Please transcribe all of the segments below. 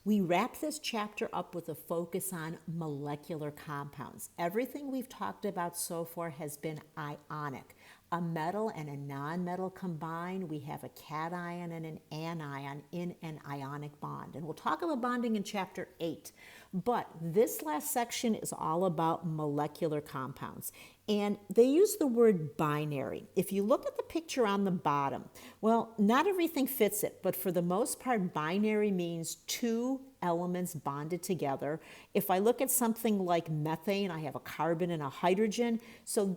We wrap this chapter up with a focus on molecular compounds. Everything we've talked about so far has been ionic. A metal and a nonmetal combine, we have a cation and an anion in an ionic bond. And we'll talk about bonding in chapter 8. But this last section is all about molecular compounds. And they use the word binary. If you look at the picture on the bottom, well, not everything fits it, but for the most part, binary means two elements bonded together. If I look at something like methane, I have a carbon and a hydrogen. So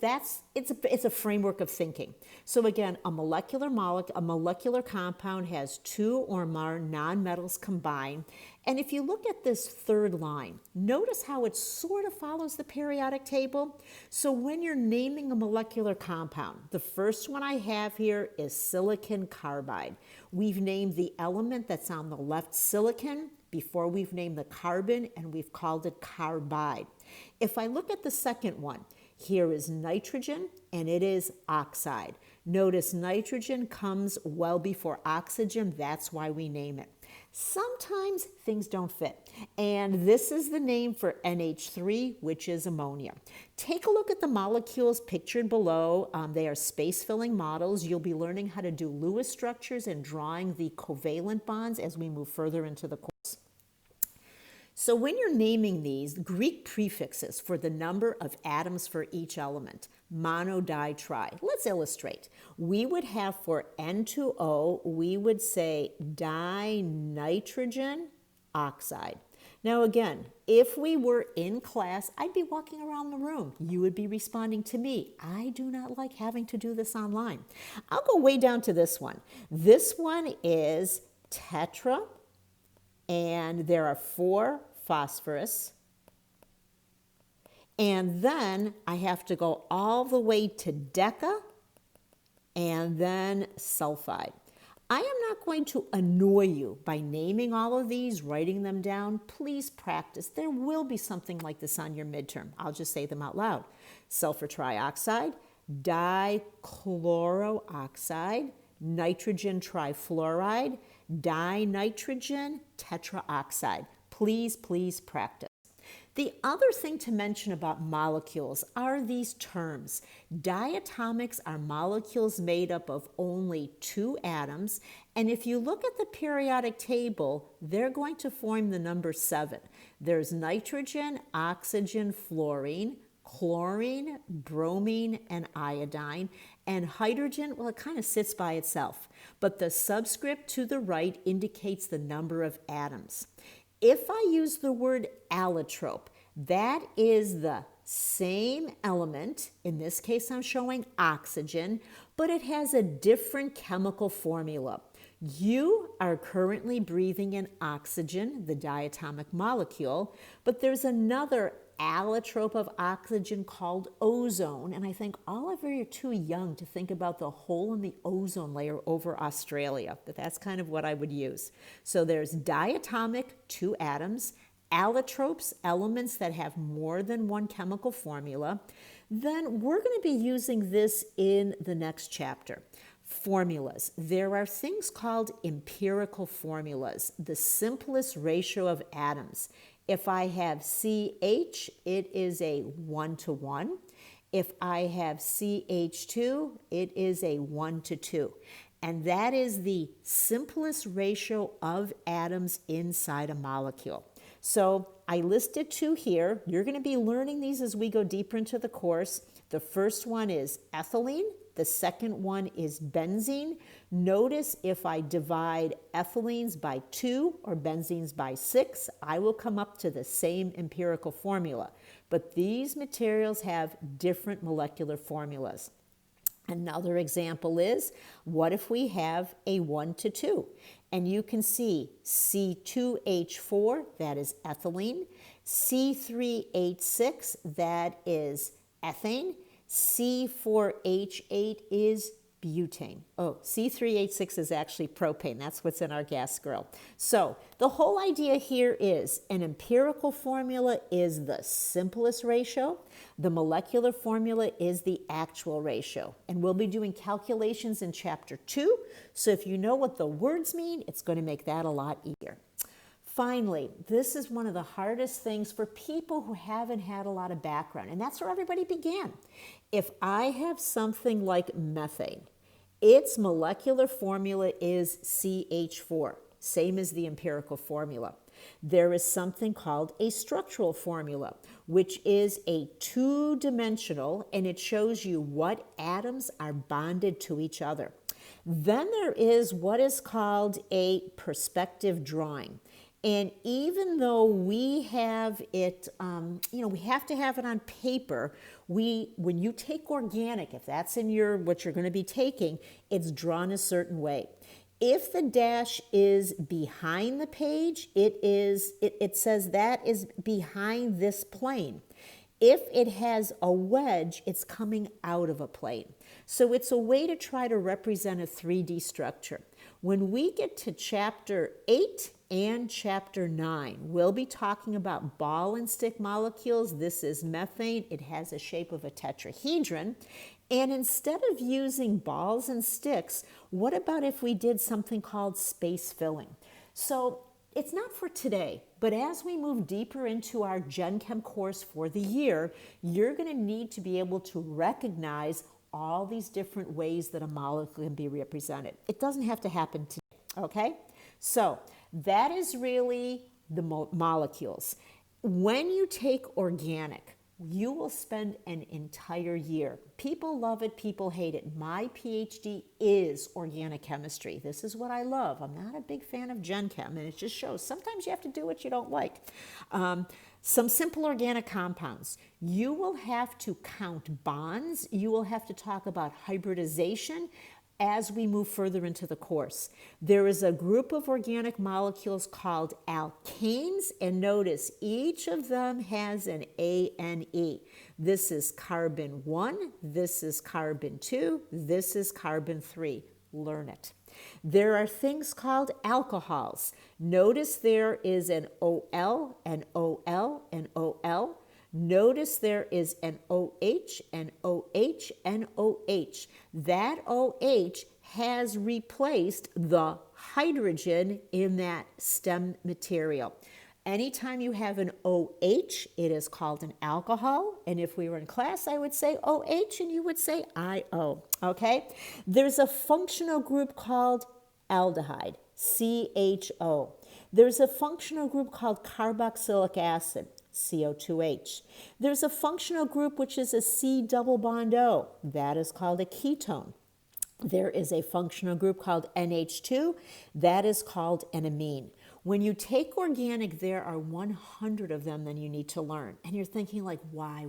it's a framework of thinking. So again, a molecular compound has two or more nonmetals combined. And if you look at this third line, notice how it sort of follows the periodic table. So when you're naming a molecular compound, the first one I have here is silicon carbide. We've named the element that's on the left silicon before we've named the carbon, and we've called it carbide. If I look at the second one, here is nitrogen, and it is oxide. Notice nitrogen comes well before oxygen. That's why we name it. Sometimes things don't fit, and this is the name for NH3, which is ammonia. Take a look at the molecules pictured below. They are space-filling models. You'll be learning how to do Lewis structures and drawing the covalent bonds as we move further into the course. So when you're naming these, Greek prefixes for the number of atoms for each element, mono, di, tri. Let's illustrate. We would have for N2O, we would say dinitrogen oxide. Now again, if we were in class, I'd be walking around the room. You would be responding to me. I do not like having to do this online. I'll go way down to this one. This one is tetra, and there are 4 phosphorus. And then I have to go all the way to deca and then sulfide. I am not going to annoy you by naming all of these, writing them down. Please practice. There will be something like this on your midterm. I'll just say them out loud. Sulfur trioxide, dichlorooxide, nitrogen trifluoride, dinitrogen tetraoxide. Please, please practice. The other thing to mention about molecules are these terms. Diatomics are molecules made up of only 2 atoms, and if you look at the periodic table, they're going to form the number 7. There's nitrogen, oxygen, fluorine, chlorine, bromine, and iodine, and hydrogen, well, it kind of sits by itself, but the subscript to the right indicates the number of atoms. If I use the word allotrope, that is the same element. In this case, I'm showing oxygen, but it has a different chemical formula. You are currently breathing in oxygen, the diatomic molecule, but there's another allotrope of oxygen called ozone, and I think all of you are too young to think about the hole in the ozone layer over Australia, but that's kind of what I would use. So there's diatomic, 2 atoms, allotropes, elements that have more than one chemical formula. Then we're going to be using this in the next chapter. Formulas. There are things called empirical formulas, the simplest ratio of atoms. If I have CH, it is a 1:1. If I have CH2, it is a 1:2. And that is the simplest ratio of atoms inside a molecule. So I listed 2 here. You're going to be learning these as we go deeper into the course. The first one is ethylene. The second one is benzene. Notice if I divide ethylenes by 2 or benzenes by 6, I will come up to the same empirical formula. But these materials have different molecular formulas. Another example is, what if we have a 1:2? And you can see C2H4, that is ethylene, C3H6, that is ethane, C4H8 is butane. Oh, C3H6 is actually propane. That's what's in our gas grill. So the whole idea here is an empirical formula is the simplest ratio. The molecular formula is the actual ratio. And we'll be doing calculations in chapter 2. So if you know what the words mean, it's going to make that a lot easier. Finally, this is one of the hardest things for people who haven't had a lot of background, and that's where everybody began. If I have something like methane, its molecular formula is CH4, same as the empirical formula. There is something called a structural formula, which is a two-dimensional, and it shows you what atoms are bonded to each other. Then there is what is called a perspective drawing. And even though we have it, we have to have it on paper, when you take organic, if that's in what you're going to be taking, it's drawn a certain way. If the dash is behind the page, it says that is behind this plane. If it has a wedge, it's coming out of a plane. So it's a way to try to represent a 3D structure. When we get to chapter 8 and chapter 9, we'll be talking about ball and stick molecules. This is methane. It has a shape of a tetrahedron. And instead of using balls and sticks, what about if we did something called space filling? So it's not for today, but as we move deeper into our Gen Chem course for the year, you're going to need to be able to recognize all these different ways that a molecule can be represented. It doesn't have to happen today, okay? So that is really the molecules. When you take organic, you will spend an entire year. People love it, people hate it. My PhD is organic chemistry. This is what I love. I'm not a big fan of Gen Chem, and it just shows sometimes you have to do what you don't like. Some simple organic compounds. You will have to count bonds. You will have to talk about hybridization as we move further into the course. There is a group of organic molecules called alkanes, and notice each of them has an ANE. This is carbon 1, this is carbon 2, this is carbon 3. Learn it. There are things called alcohols. Notice there is an OL, an OL, an OL. Notice there is an OH, an OH, an OH. That OH has replaced the hydrogen in that stem material. Anytime you have an OH, it is called an alcohol. And if we were in class, I would say OH and you would say IO, okay? There's a functional group called aldehyde, CHO. There's a functional group called carboxylic acid, CO2H. There's a functional group which is a C double bond O. That is called a ketone. There is a functional group called NH2. That is called an amine. When you take organic, there are 100 of them that you need to learn. And you're thinking like, why?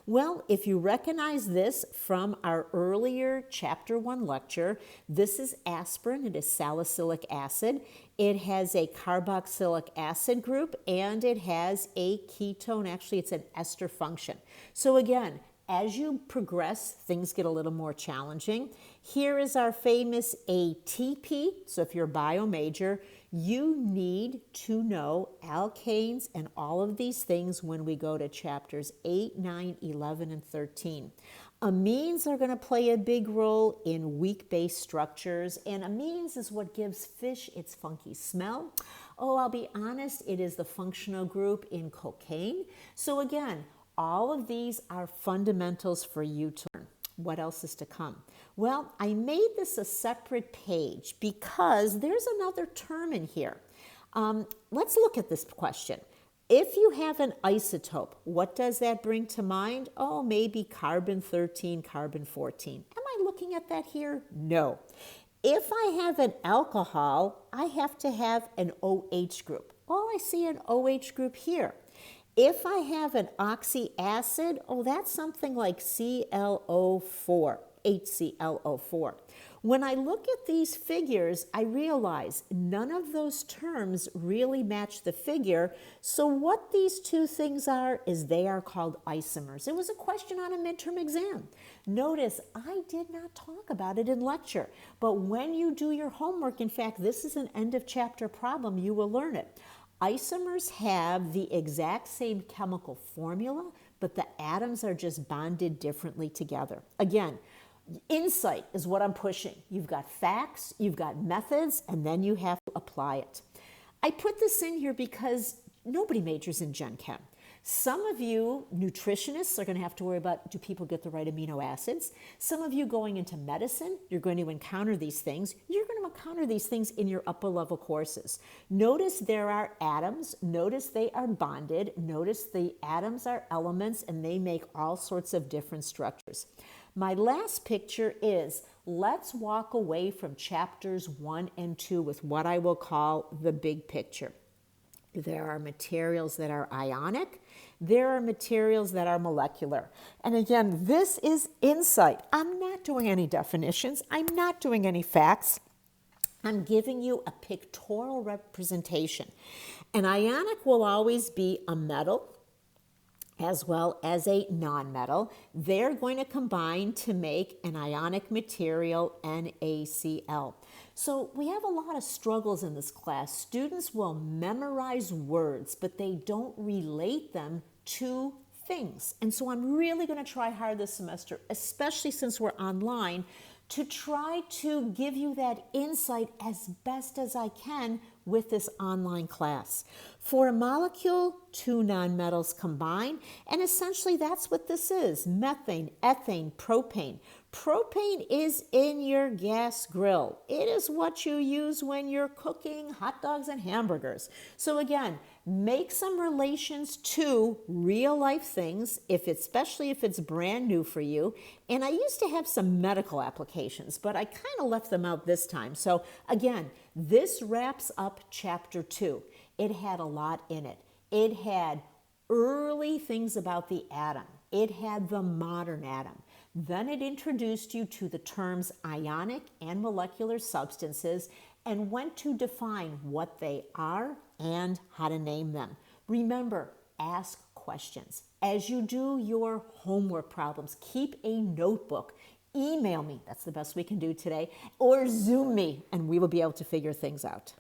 Well, if you recognize this from our earlier chapter 1 lecture, this is aspirin. It is salicylic acid. It has a carboxylic acid group, and it has a ketone. Actually, it's an ester function. So again, as you progress, things get a little more challenging. Here is our famous ATP. So if you're a bio major, you need to know alkanes and all of these things when we go to chapters 8, 9, 11, and 13. Amines are going to play a big role in weak-based structures, and amines is what gives fish its funky smell. Oh, I'll be honest, it is the functional group in cocaine. So again, all of these are fundamentals for you to learn. What else is to come? Well, I made this a separate page because there's another term in here. Let's look at this question. If you have an isotope, what does that bring to mind? Oh, maybe carbon 13, carbon 14. Am I looking at that here? No. If I have an alcohol, I have to have an OH group. Well, I see an OH group here. If I have an oxy acid, oh, that's something like ClO4, HClO4. When I look at these figures, I realize none of those terms really match the figure. So what these two things are is they are called isomers. It was a question on a midterm exam. Notice I did not talk about it in lecture, but when you do your homework, in fact, this is an end of chapter problem, you will learn it. Isomers have the exact same chemical formula, but the atoms are just bonded differently together. Again, insight is what I'm pushing. You've got facts, you've got methods, and then you have to apply it. I put this in here because nobody majors in Gen Chem. Some of you nutritionists are going to have to worry about, do people get the right amino acids? Some of you going into medicine, you're going to encounter these things. You're going to encounter these things in your upper level courses. Notice there are atoms. Notice they are bonded. Notice the atoms are elements and they make all sorts of different structures. My last picture is, let's walk away from chapters 1 and 2 with what I will call the big picture. There are materials that are ionic. There are materials that are molecular. And again, this is insight. I'm not doing any definitions. I'm not doing any facts. I'm giving you a pictorial representation. An ionic will always be a metal as well as a nonmetal. They're going to combine to make an ionic material, NaCl. So we have a lot of struggles in this class. Students will memorize words, but they don't relate them to things. And so I'm really going to try hard this semester, especially since we're online, to try to give you that insight as best as I can with this online class. For a molecule, two nonmetals combine, and essentially that's what this is: methane, ethane, propane. Propane is in your gas grill. It is what you use when you're cooking hot dogs and hamburgers. So again, make some relations to real life things, especially if it's brand new for you. And I used to have some medical applications, but I kind of left them out this time. So again, this wraps up chapter 2. It had a lot in it. It had early things about the atom. It had the modern atom. Then it introduced you to the terms ionic and molecular substances and went to define what they are and how to name them. Remember, ask questions. As you do your homework problems, keep a notebook. Email me, that's the best we can do today, or Zoom me, and we will be able to figure things out.